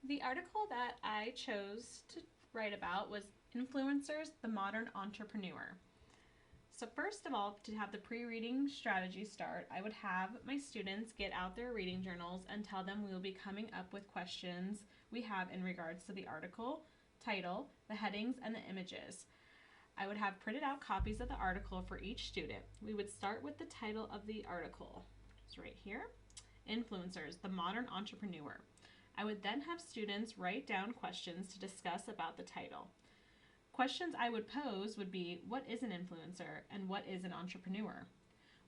The article that I chose to write about was Influencers, the Modern Entrepreneur. So first of all, to have the pre-reading strategy start, I would have my students get out their reading journals and tell them we will be coming up with questions we have in regards to the article, title, the headings, and the images. I would have printed out copies of the article for each student. We would start with the title of the article. It's right here. Influencers, the Modern Entrepreneur. I would then have students write down questions to discuss about the title. Questions I would pose would be, what is an influencer and what is an entrepreneur?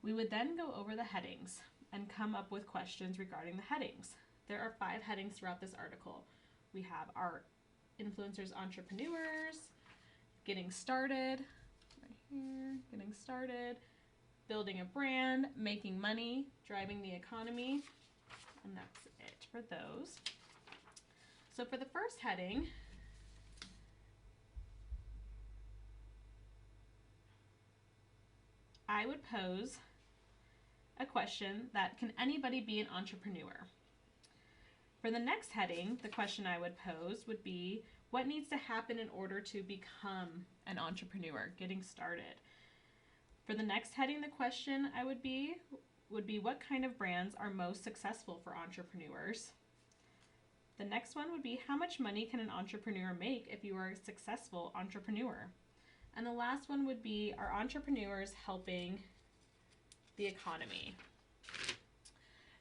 We would then go over the headings and come up with questions regarding the headings. There are 5 headings throughout this article. We have our influencers, entrepreneurs, getting started, right here, getting started, building a brand, making money, driving the economy, and that's it for those. So for the first heading, I would pose a question that, can anybody be an entrepreneur? For the next heading, the question I would pose would be, what needs to happen in order to become an entrepreneur, getting started? For the next heading, the question I would be, what kind of brands are most successful for entrepreneurs? The next one would be, how much money can an entrepreneur make if you are a successful entrepreneur? And the last one would be, are entrepreneurs helping the economy?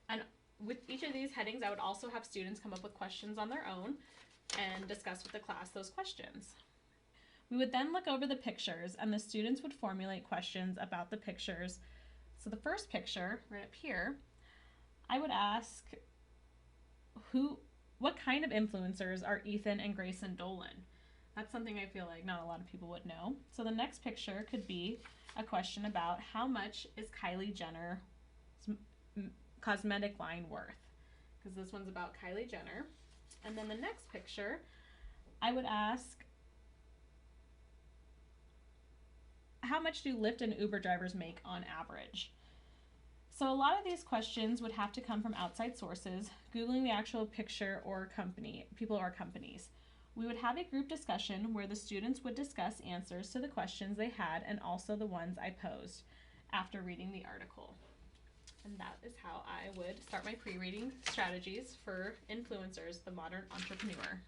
And with each of these headings, I would also have students come up with questions on their own and discuss with the class those questions. We would then look over the pictures and the students would formulate questions about the pictures. So the first picture, right up here, I would ask, what kind of influencers are Ethan and Grayson Dolan? That's something I feel like not a lot of people would know. So the next picture could be a question about, how much is Kylie Jenner's cosmetic line worth? Because this one's about Kylie Jenner. And then the next picture, I would ask, how much do Lyft and Uber drivers make on average? So a lot of these questions would have to come from outside sources, Googling the actual picture or people or companies. We would have a group discussion where the students would discuss answers to the questions they had and also the ones I posed after reading the article. And that is how I would start my pre-reading strategies for Influencers, the Modern Entrepreneur.